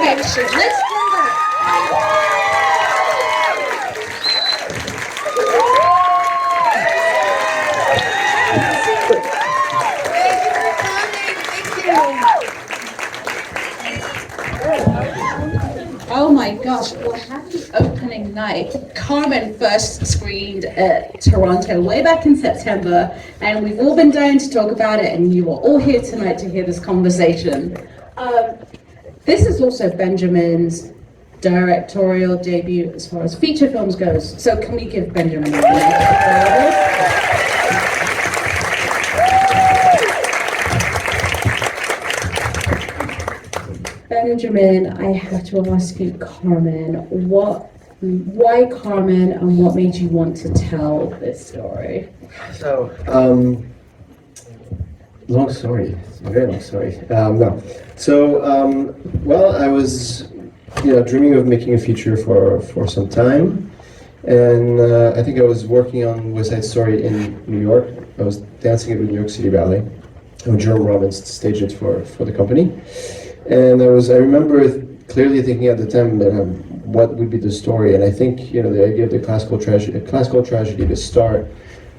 ovation. Let's do that. Oh my gosh, well, happy opening night. Carmen first screened at Toronto way back in September, and we've all been dying to talk about it, and you are all here tonight to hear this conversation. This is also Benjamin's directorial debut as far as feature films goes, so can we give Benjamin a round? Benjamin, I have to ask you, Carmen, why Carmen, and what made you want to tell this story? So, long story, a very long story. Well, I was, dreaming of making a feature for some time, and I think I was working on West Side Story in New York. I was dancing it with New York City Ballet, and Jerome Robbins staged it for the company. And I remember clearly thinking at the time that what would be the story, and I think the idea of the classical tragedy to start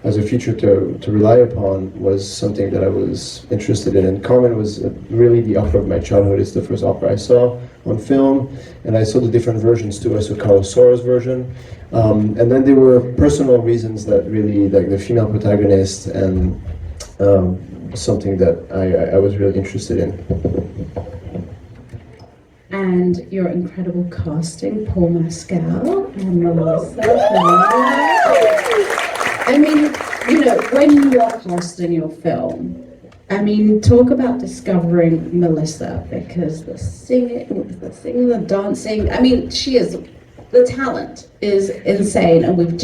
as a feature to rely upon was something that I was interested in. And Carmen was really the opera of my childhood. It's the first opera I saw on film, and I saw the different versions too. I saw Carlos Sora's version, and then there were personal reasons that really, like the female protagonist, and something that I was really interested in. And your incredible casting, Paul Mescal and Melissa. I mean, when you are casting your film, talk about discovering Melissa, because the singing, the dancing, she is, the talent is insane, and we've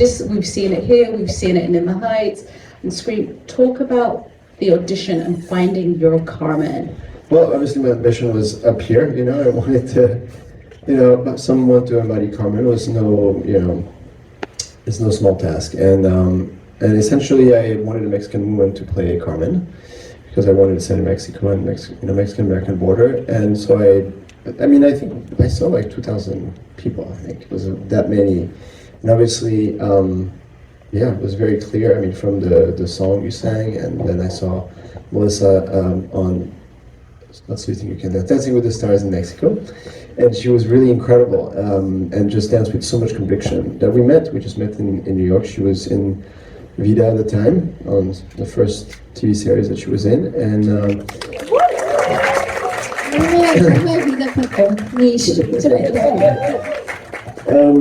seen it here, we've seen it in the Heights, and Scream. Talk about the audition and finding your Carmen. Well, obviously my ambition was up here, I wanted to, someone to embody Carmen was it's no small task. And essentially I wanted a Mexican woman to play Carmen, because I wanted to set in Mexico and Mexican-American border. And so I think I saw like 2,000 people, I think. It was that many. And obviously, it was very clear, from the song you sang, and then I saw Melissa on Not So You Think You Can Dance, Dancing with the Stars in Mexico, and she was really incredible, and just danced with so much conviction. That we just met in New York. She was in Vida at the time, on the first TV series that she was in, and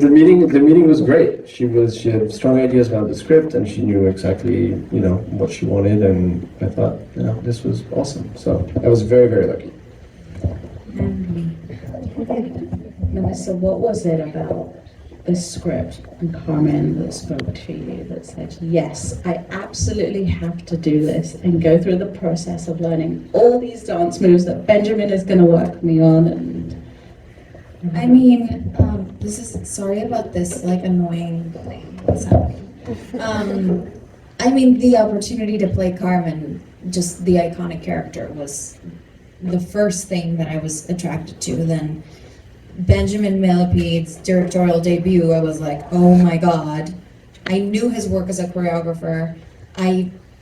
the meeting was great. She had strong ideas about the script, and she knew exactly what she wanted, and I thought this was awesome. So I was very, very lucky. Melissa, what was it about this script and Carmen that spoke to you, that said, yes, I absolutely have to do this and go through the process of learning all these dance moves that Benjamin is going to work me on? And sorry about this annoying sound. The opportunity to play Carmen, just the iconic character, was the first thing that I was attracted to. Then Benjamin Millepied's directorial debut, I was like, oh my God. I knew his work as a choreographer.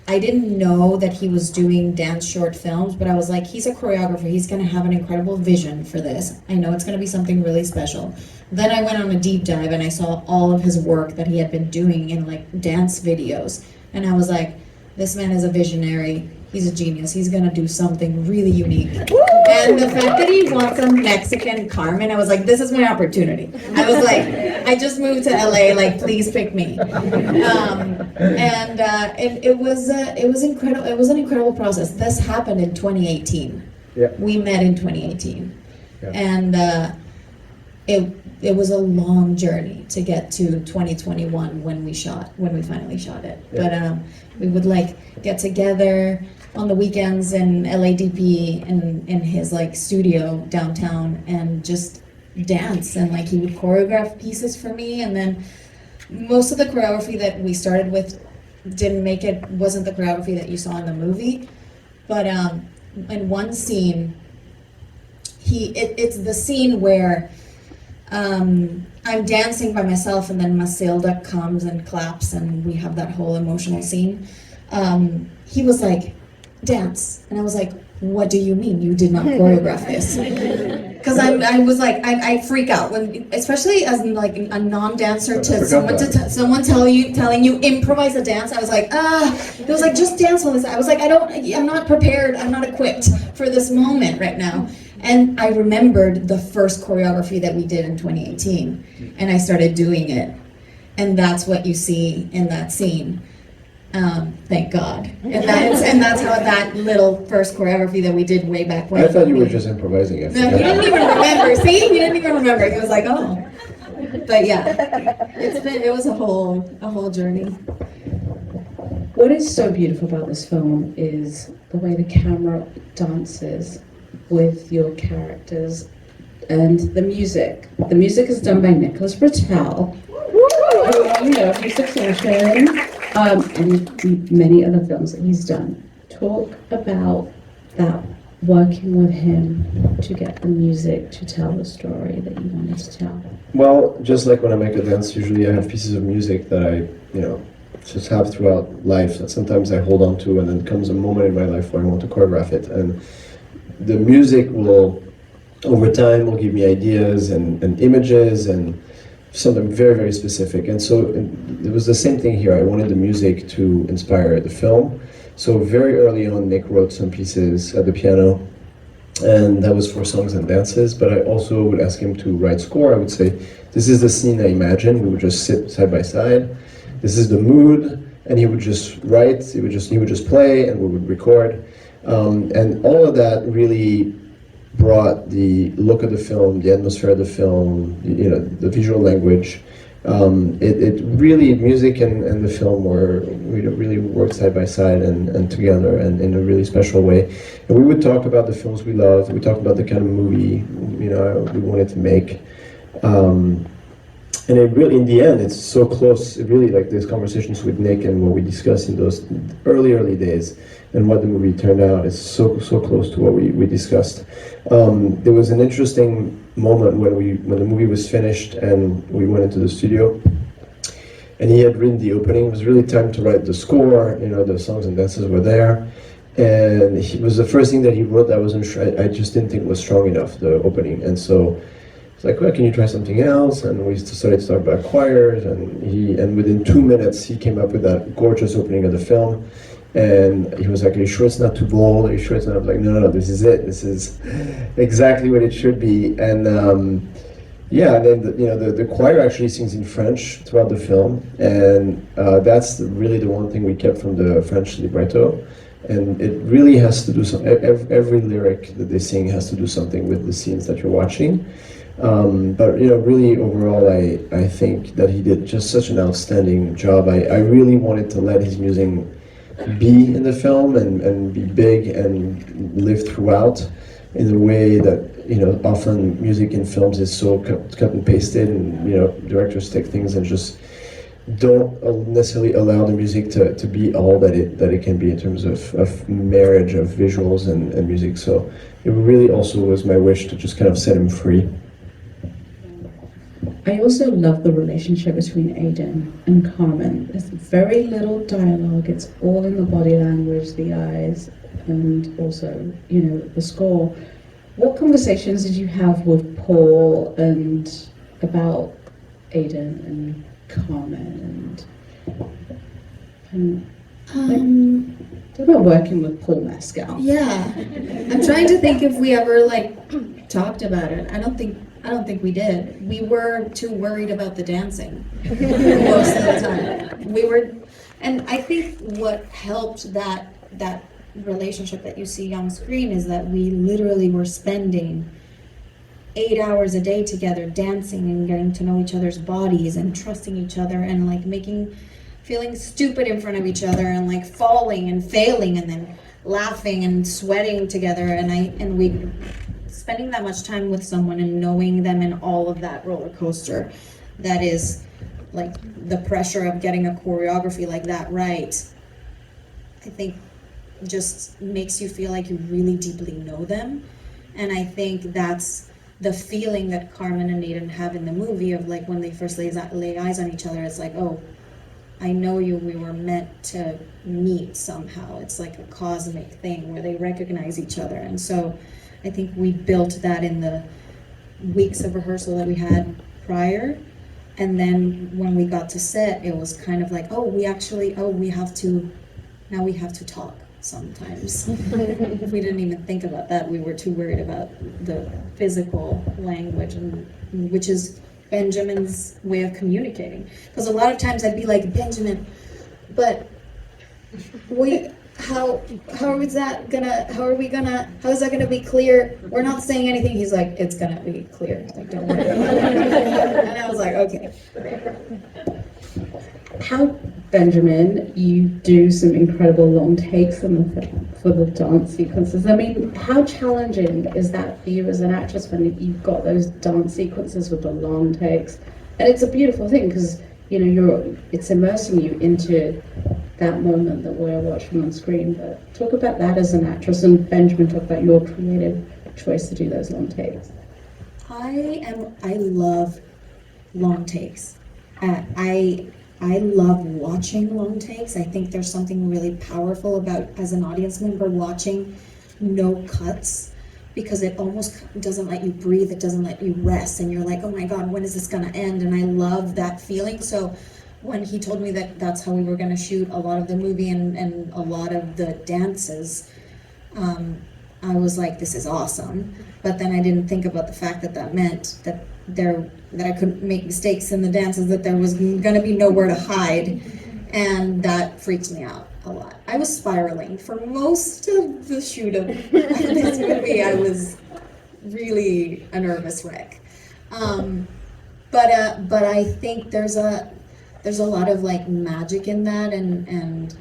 I didn't know that he was doing dance short films, but I was like, he's a choreographer. He's going to have an incredible vision for this. I know it's going to be something really special. Then I went on a deep dive and I saw all of his work that he had been doing in dance videos. And I was like, this man is a visionary. He's a genius. He's going to do something really unique. And the fact that he wants a Mexican Carmen, I was like, this is my opportunity. I was like, I just moved to LA, please pick me. It was incredible. It was an incredible process. This happened in 2018. Yeah. We met in 2018. Yeah. And it was a long journey to get to 2021 when we finally shot it. Yeah. But we would get together on the weekends in LADP in his studio downtown and just dance, and he would choreograph pieces for me, and then most of the choreography that we started with wasn't the choreography that you saw in the movie, but in one scene it's the scene where I'm dancing by myself, and then Matilda comes and claps, and we have that whole emotional scene. He was like, dance. And I was like, what do you mean you did not choreograph this? Because I was like, I freak out when, especially as like a non-dancer, to someone telling you improvise a dance. I was like, it was like, just dance on this. I was like, I'm not prepared. I'm not equipped for this moment right now. And I remembered the first choreography that we did in 2018, and I started doing it. And that's what you see in that scene. Thank God. And that's how that little first choreography that we did way back when. I thought you were just improvising it. No, he didn't even remember. See, he didn't even remember. He was like, oh. But yeah, it was a whole journey. What is so beautiful about this film is the way the camera dances with your characters and the music. The music is done by Nicholas Britell, who you know, he's a clinician, and many other films that he's done. Talk about that, working with him to get the music to tell the story that you wanted to tell. Well, just like when I make a dance, usually I have pieces of music that I, just have throughout life that sometimes I hold on to, and then comes a moment in my life where I want to choreograph it. And the music will, over time, will give me ideas and images and something very, very specific. And so it was the same thing here. I wanted the music to inspire the film. So very early on, Nick wrote some pieces at the piano, and that was for songs and dances, but I also would ask him to write score. I would say, this is the scene I imagine. We would just sit side by side. This is the mood, and he would just write, he would just play, and we would record. And all of that really brought the look of the film, the atmosphere of the film, the visual language. It really, music and the film really worked side by side and together, and in a really special way. And we would talk about the films we loved. We talked about the kind of movie we wanted to make. And it really, in the end, it's so close. It really, like, these conversations with Nick and what we discussed in those early days, and what the movie turned out is so close to what we discussed. There was an interesting moment when the movie was finished and we went into the studio, and he had written the opening. It was really time to write the score. The songs and dances were there, and it was the first thing that he wrote that wasn't sure. I just didn't think was strong enough, the opening, and so it's like, well, can you try something else? And we started to talk about choirs, and within 2 minutes he came up with that gorgeous opening of the film. And he was like, are you sure it's not too bold? Are you sure it's not? I was like, no, this is it. This is exactly what it should be. And and then the choir actually sings in French throughout the film, and that's really the one thing we kept from the French libretto. And it really has to do every lyric that they sing has to do something with the scenes that you're watching. But really overall, I think that he did just such an outstanding job. I really wanted to let his music be in the film and be big and live throughout, in a way that often music in films is so cut and pasted, and directors take things and just don't necessarily allow the music to be all that it can be in terms of marriage of visuals and music. So it really also was my wish to just kind of set him free. I also love the relationship between Aiden and Carmen. There's very little dialogue. It's all in the body language, the eyes, and also, the score. What conversations did you have with Paul and about Aiden and Carmen talk about working with Paul Mescal? Yeah, I'm trying to think if we ever talked about it. I don't think we did. We were too worried about the dancing most of the time. And I think what helped that relationship that you see on screen is that we literally were spending 8 hours a day together, dancing and getting to know each other's bodies and trusting each other, and feeling stupid in front of each other, and falling and failing, and then laughing and sweating together, and we spending that much time with someone and knowing them in all of that roller coaster that is the pressure of getting a choreography like that right, I think just makes you feel like you really deeply know them. And I think that's the feeling that Carmen and Aiden have in the movie of like when they first lay eyes on each other, it's like, oh, I know you, we were meant to meet somehow. It's like a cosmic thing where they recognize each other. And so I think we built that in the weeks of rehearsal that we had prior. And then when we got to set, it was kind of like, we have to talk sometimes. We didn't even think about that. We were too worried about the physical language, and which is Benjamin's way of communicating. Because a lot of times I'd be like, Benjamin, but how is that gonna be clear? We're not saying anything. He's like, it's gonna be clear. Like, don't worry. And I was like, okay. How, Benjamin, you do some incredible long takes for the dance sequences. I mean, how challenging is that for you as an actress when you've got those dance sequences with the long takes? And it's a beautiful thing because it's immersing you into that moment that we're watching on screen. But talk about that as an actress, and Benjamin, talk about your creative choice to do those long takes. I love long takes. I love watching long takes. I think there's something really powerful about, as an audience member, watching no cuts, because it almost doesn't let you breathe, it doesn't let you rest, and you're like, oh my God, when is this gonna end? And I love that feeling. So when he told me that that's how we were gonna shoot a lot of the movie and a lot of the dances, I was like, this is awesome. But then I didn't think about the fact that meant that I couldn't make mistakes in the dances, that there was gonna be nowhere to hide, and that freaked me out a lot. I was spiraling for most of the shoot of this movie. I was really a nervous wreck. But I think there's a lot of like magic in that, and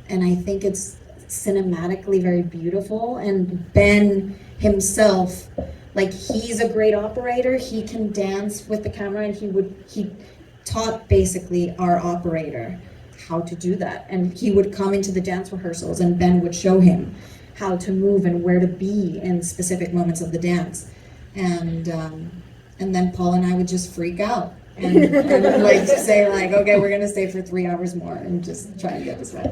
I think it's cinematically very beautiful. And Ben himself, like, he's a great operator. He can dance with the camera, and he taught basically our operator how to do that. And he would come into the dance rehearsals, and Ben would show him how to move and where to be in specific moments of the dance. And then Paul and I would just freak out and like say like, okay, we're gonna stay for 3 hours more and just try and get this right.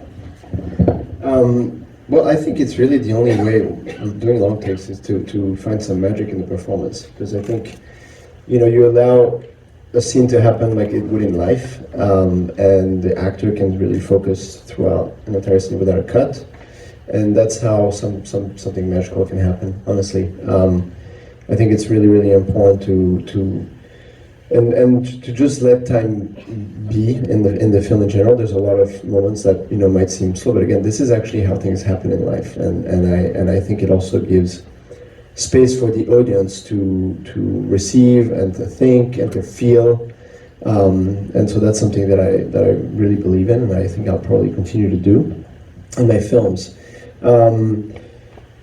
Well, I think it's really the only way of doing long takes is to find some magic in the performance, because I think, you allow a scene to happen like it would in life, and the actor can really focus throughout an entire scene without a cut, and that's how something magical can happen, honestly. I think it's really, really important to just let time be in the film in general. There's a lot of moments that might seem slow, but again, this is actually how things happen in life, and I think it also gives space for the audience to receive and to think and to feel, and so that's something that I really believe in, and I think I'll probably continue to do in my films.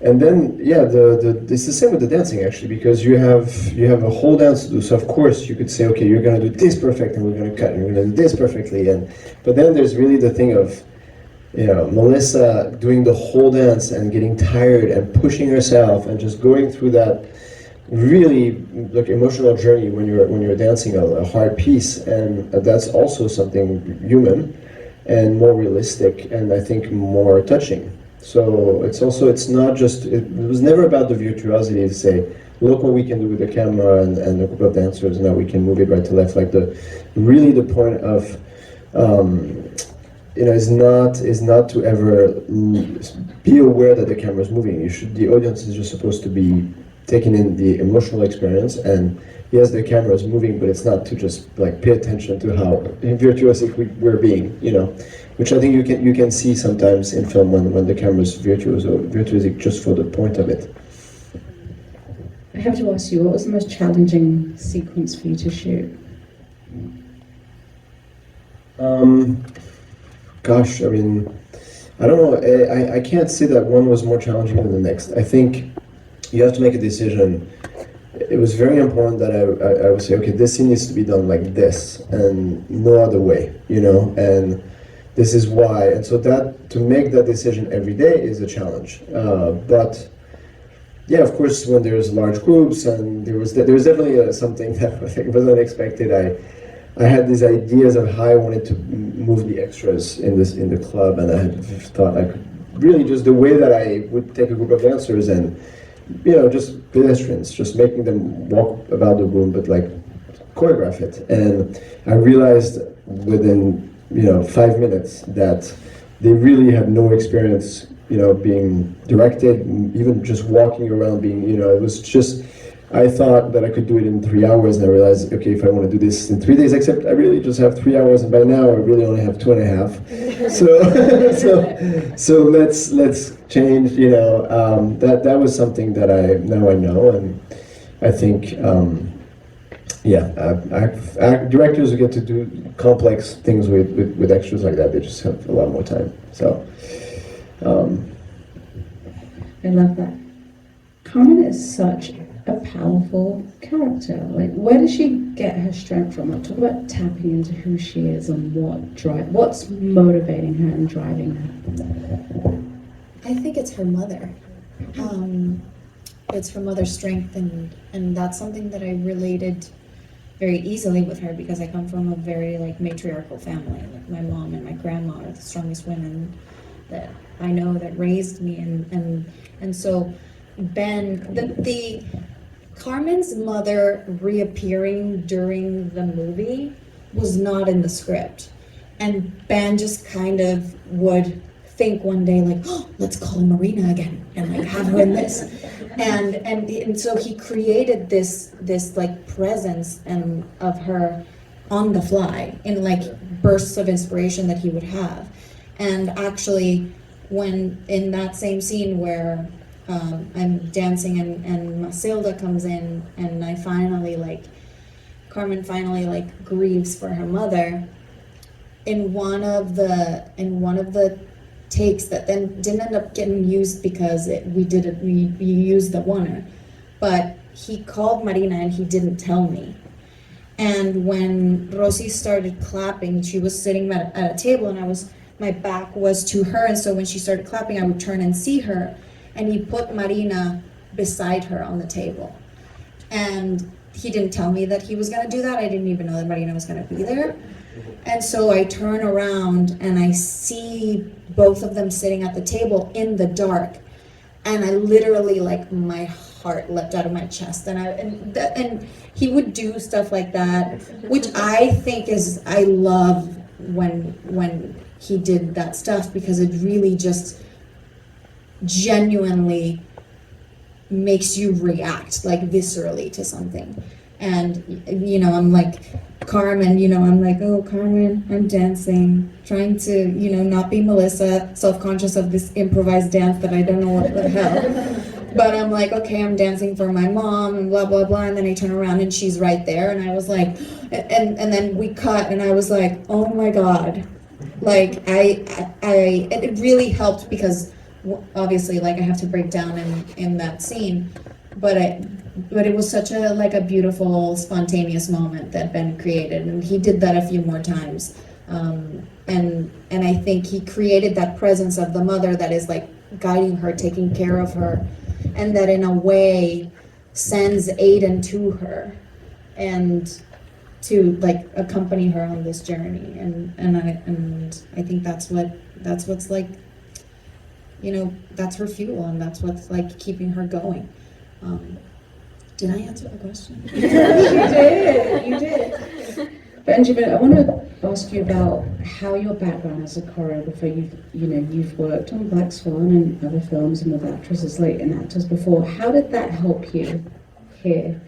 And then, it's the same with the dancing, actually, because you have a whole dance to do. So of course you could say, okay, you're going to do this perfect, and we're going to cut, and you're going to do this perfectly, but then there's really the thing of, Melissa doing the whole dance and getting tired and pushing herself and just going through that really like emotional journey when you're dancing a hard piece, and that's also something human and more realistic, and I think more touching. So it was never about the virtuosity to say, look what we can do with the camera and a group of dancers, now we can move it right to left. Like the point of is not to ever be aware that the camera is moving. The audience is just supposed to be taking in the emotional experience, and yes, the camera is moving, but it's not to just like pay attention to how virtuosic we're being, which I think you can see sometimes in film when the camera is virtuosic just for the point of it. I have to ask you, what was the most challenging sequence for you to shoot? Gosh, I mean, I don't know. I can't say that one was more challenging than the next. I think you have to make a decision. It was very important that I would say, okay, this scene needs to be done like this and no other way, and this is why. And so that to make that decision every day is a challenge. But yeah, of course, when there's large groups, and there was definitely something that I think was unexpected. I had these ideas of how I wanted to move the extras in the club, and I had thought I could really just the way that I would take a group of dancers and just pedestrians, just making them walk about the room, but like choreograph it. And I realized within 5 minutes that they really had no experience being directed, even just walking around, it was just, I thought that I could do it in 3 hours, and I realized, okay, if I want to do this in 3 days, except I really just have 3 hours, and by now I really only have 2.5. So let's change, that was something that now I know, and I think, directors who get to do complex things with extras like that, they just have a lot more time, so. I love that. Carmen is such a powerful character. Like, where does she get her strength from? Like, talk about tapping into who she is and what's motivating her and driving her. I think it's her mother. It's her mother's strength, and that's something that I related very easily with her, because I come from a very matriarchal family. Like, my mom and my grandma are the strongest women that I know that raised me, and so the Carmen's mother reappearing during the movie was not in the script, and Ben just kind of would think one day oh, let's call Marina again and have her in this, and so he created this presence of her on the fly in bursts of inspiration that he would have. And actually, when in that same scene where I'm dancing and Matilda comes in, and I finally Carmen finally grieves for her mother, in one of the takes that then didn't end up getting used because we used the oneer, but he called Marina and he didn't tell me. And when Rossy started clapping, she was sitting at a table, and my back was to her, and so when she started clapping, I would turn and see her, and he put Marina beside her on the table. And he didn't tell me that he was gonna do that. I didn't even know that Marina was gonna be there. And so I turn around and I see both of them sitting at the table in the dark, and I literally my heart leapt out of my chest, and he would do stuff like that, which I think I love when he did that stuff, because it really just genuinely makes you react viscerally to something. And I'm Carmen, I'm oh, Carmen, I'm dancing, trying to not be Melissa, self-conscious of this improvised dance that I don't know what the hell. But I'm okay, I'm dancing for my mom and blah blah blah, and then I turn around and she's right there, and I was and then we cut, and I was oh my god, it really helped, because obviously I have to break down in that scene, but it was such a beautiful, spontaneous moment that Ben created, and he did that a few more times, and I think he created that presence of the mother that is guiding her, taking care of her, and that in a way sends Aiden to her and to accompany her on this journey, and I think that's what's that's her fuel, and that's what's keeping her going. Did I answer the question? You did. Benjamin, I want to ask you about how your background as a choreographer. You've worked on Black Swan and other films and with actresses and actors before. How did that help you here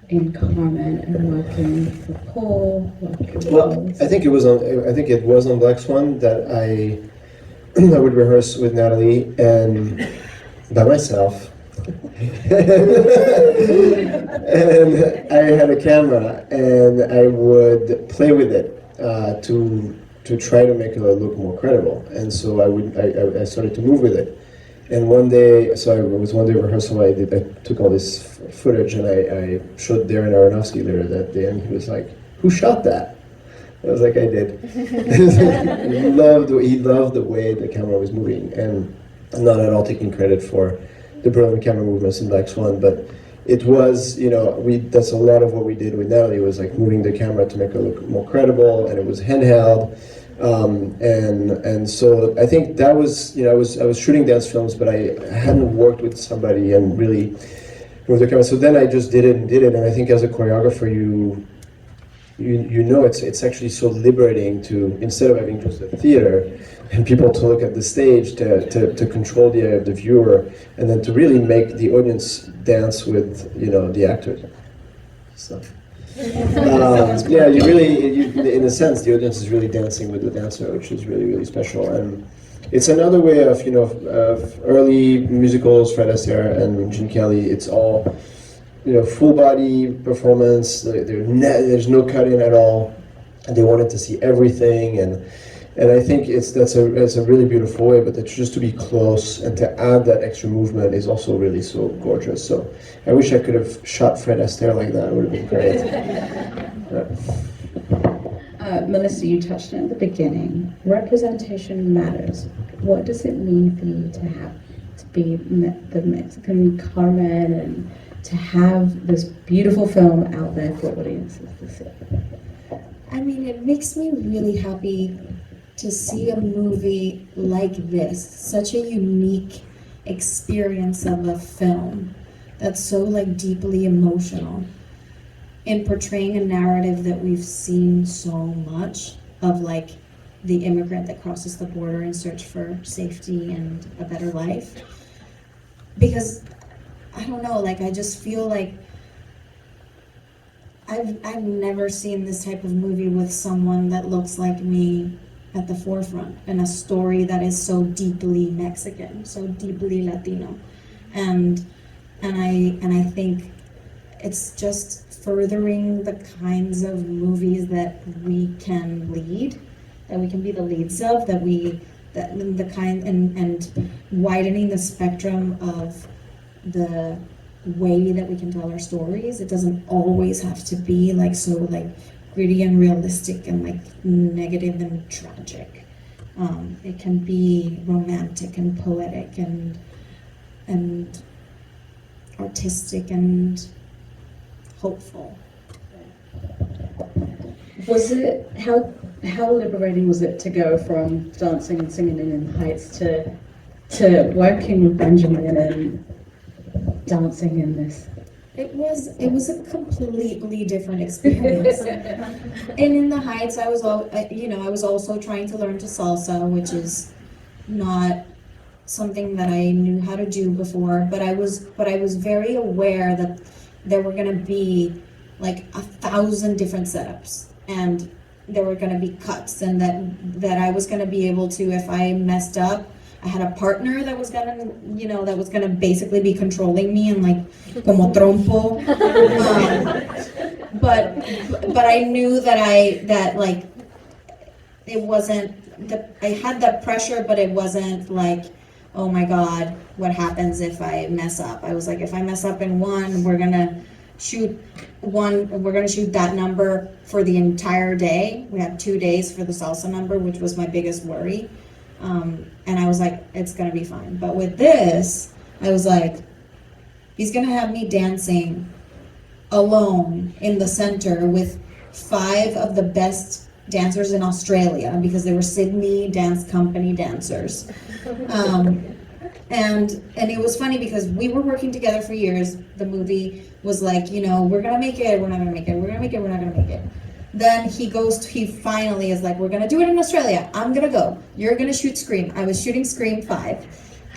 in Carmen and working for Paul? Well, I think it was on Black Swan that I would rehearse with Natalie and by myself. And I had a camera, and I would play with it to try to make it look more credible. And so I started to move with it. And one day, so it was one day rehearsal. I took all this footage, and I showed Darren Aronofsky later that day, and he was like, "Who shot that?" I was like, "I did." He loved the way the camera was moving, and not at all taking credit for the brilliant camera movements in Black Swan, but it was, that's a lot of what we did with Natalie, was like moving the camera to make her look more credible, and it was handheld. And so I think that was, I was shooting dance films, but I hadn't worked with somebody and really moved the camera. So then I just did it, and I think as a choreographer, it's actually so liberating to, instead of having just a theater and people to look at the stage, to control the eye of the viewer, and then to really make the audience dance with the actors. So in a sense, the audience is really dancing with the dancer, which is really, really special. And it's another way of of early musicals, Fred Astaire and Gene Kelly. It's all full body performance. There's no cutting at all, and they wanted to see everything. And I think it's a really beautiful way, but just to be close and to add that extra movement is also really so gorgeous. So I wish I could have shot Fred Astaire like that. It would have been great. Melissa, you touched on it at the beginning. Representation matters. What does it mean for you to be the Mexican Carmen, and to have this beautiful film out there for audiences to see? I mean, it makes me really happy to see a movie like this, such a unique experience of a film that's so deeply emotional, in portraying a narrative that we've seen so much of, the immigrant that crosses the border in search for safety and a better life. Because I don't know, I just feel like I've never seen this type of movie with someone that looks like me at the forefront, and a story that is so deeply Mexican, so deeply Latino. And I think it's just furthering the kinds of movies that we can lead, that we can be the leads of, and widening the spectrum of the way that we can tell our stories. It doesn't always have to be so gritty and realistic and negative and tragic. It can be romantic and poetic and artistic and hopeful. Was it how liberating was it to go from dancing and singing in the Heights to working with Benjamin and dancing in this? It was a completely different experience. And in the Heights, I was also trying to learn to salsa, which is not something that I knew how to do before. But I was very aware that there were going to be 1,000 different setups, and there were going to be cuts, and that I was going to be able to, if I messed up, I had a partner that was gonna basically be controlling me and como trompo. But I knew that it wasn't I had that pressure, but it wasn't oh my God, what happens if I mess up? I was if I mess up in one, we're gonna shoot that number for the entire day. We had 2 days for the salsa number, which was my biggest worry. And I was it's gonna be fine. But with this, I was he's gonna have me dancing alone in the center with 5 of the best dancers in Australia, because they were Sydney Dance Company dancers. And it was funny because we were working together for years. The movie was we're gonna make it, we're not gonna make it, we're gonna make it, we're not gonna make it. Then he finally is we're gonna do it in Australia. I'm gonna go. You're gonna shoot Scream. I was shooting Scream 5.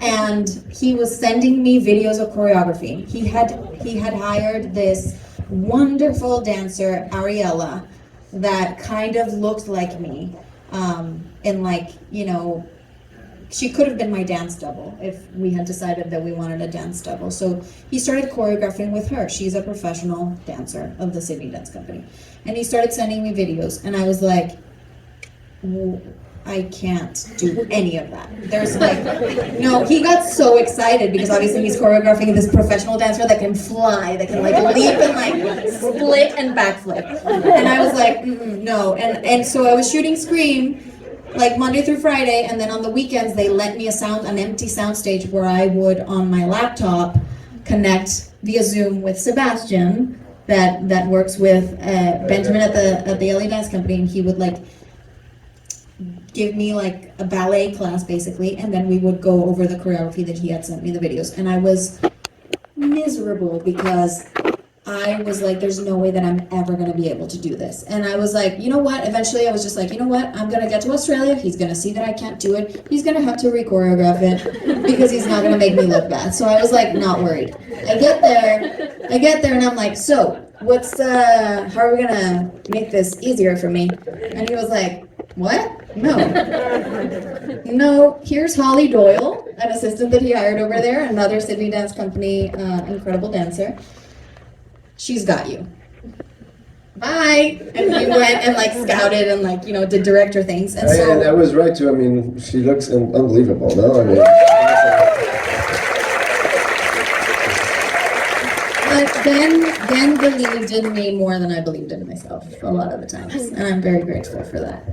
And he was sending me videos of choreography. He had hired this wonderful dancer, Ariella, that kind of looked like me. She could have been my dance double if we had decided that we wanted a dance double. So he started choreographing with her. She's a professional dancer of the Sydney Dance Company. And he started sending me videos, and I was I can't do any of that. There's no, he got so excited because obviously he's choreographing this professional dancer that can fly, that can leap and split and backflip. And I was no. And so I was shooting Scream, like Monday through Friday, and then on the weekends they lent me an empty sound stage where I would on my laptop connect via Zoom with Sebastian that works with Benjamin at the LA Dance Company, and he would like give me like a ballet class basically, and then we would go over the choreography that he had sent me the videos, and I was miserable because I was like, there's no way that I'm ever going to be able to do this. And I was like, you know what? Eventually I was just like, you know what? I'm going to get to Australia. He's going to see that I can't do it. He's going to have to re-choreograph it because he's not going to make me look bad. So I was like, not worried. I get there and I'm like, so how are we going to make this easier for me? And he was like, what? No, here's Holly Doyle, an assistant that he hired over there, another Sydney Dance Company, incredible dancer. She's got you. Bye. And we went and like scouted and like, did director things. And so I was right too. I mean, she looks unbelievable, no? I mean, but Ben believed in me more than I believed in myself a lot of the times. And I'm very grateful for that.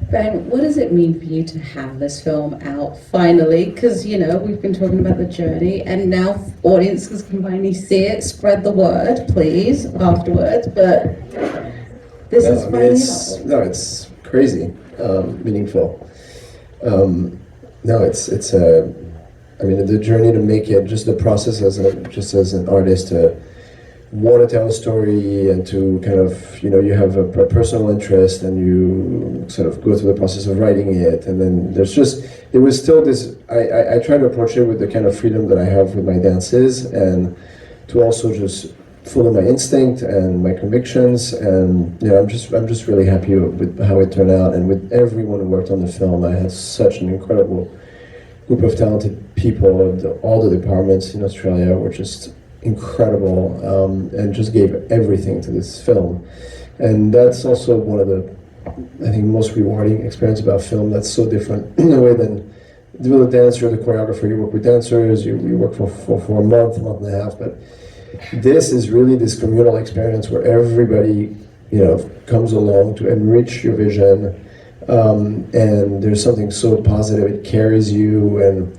Ben, what does it mean for you to have this film out finally? Because, we've been talking about the journey, and now audiences can finally see it. Spread the word, please, afterwards. But this is finally out. No, it's crazy, meaningful. The journey to make it, just the process as an artist to want to tell a story and to kind of, you have a personal interest and you sort of go through the process of writing it, and then there was still this, I try to approach it with the kind of freedom that I have with my dances, and to also just follow my instinct and my convictions, and I'm just really happy with how it turned out, and with everyone who worked on the film. I had such an incredible group of talented people. All the departments in Australia were just incredible, and just gave everything to this film. And that's also one of the, I think, most rewarding experience about film. That's so different in a way than the dancer, the choreographer. You work with dancers, you work for a month and a half, but this is really this communal experience where everybody, comes along to enrich your vision, and there's something so positive, it carries you, and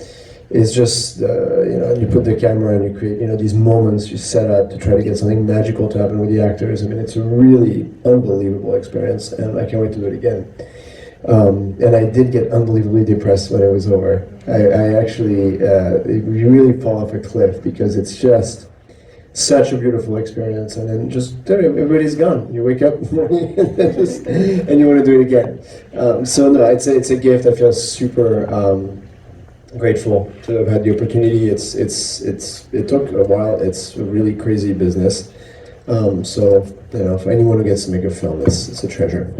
it's just, you put the camera and you create, these moments you set up to try to get something magical to happen with the actors. I mean, it's a really unbelievable experience, and I can't wait to do it again. And I did get unbelievably depressed when it was over. I actually, you really fall off a cliff because it's just such a beautiful experience, and then just everybody's gone. You wake up in the morning and you want to do it again. So no, I'd say it's a gift. I feel super grateful to have had the opportunity. It took a while. It's a really crazy business. So for anyone who gets to make a film, it's a treasure.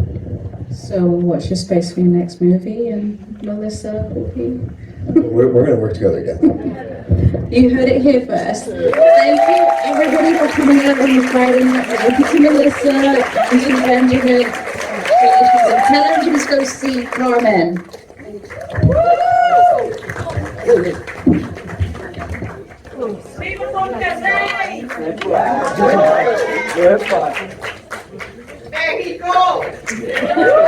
So watch your space for your next movie, and Melissa will be. We're going to work together again. You heard it here first. Thank you everybody for coming out on the Friday night. Thank you to Melissa and to Benjamin. And tell everybody to go see Carmen. There he goes!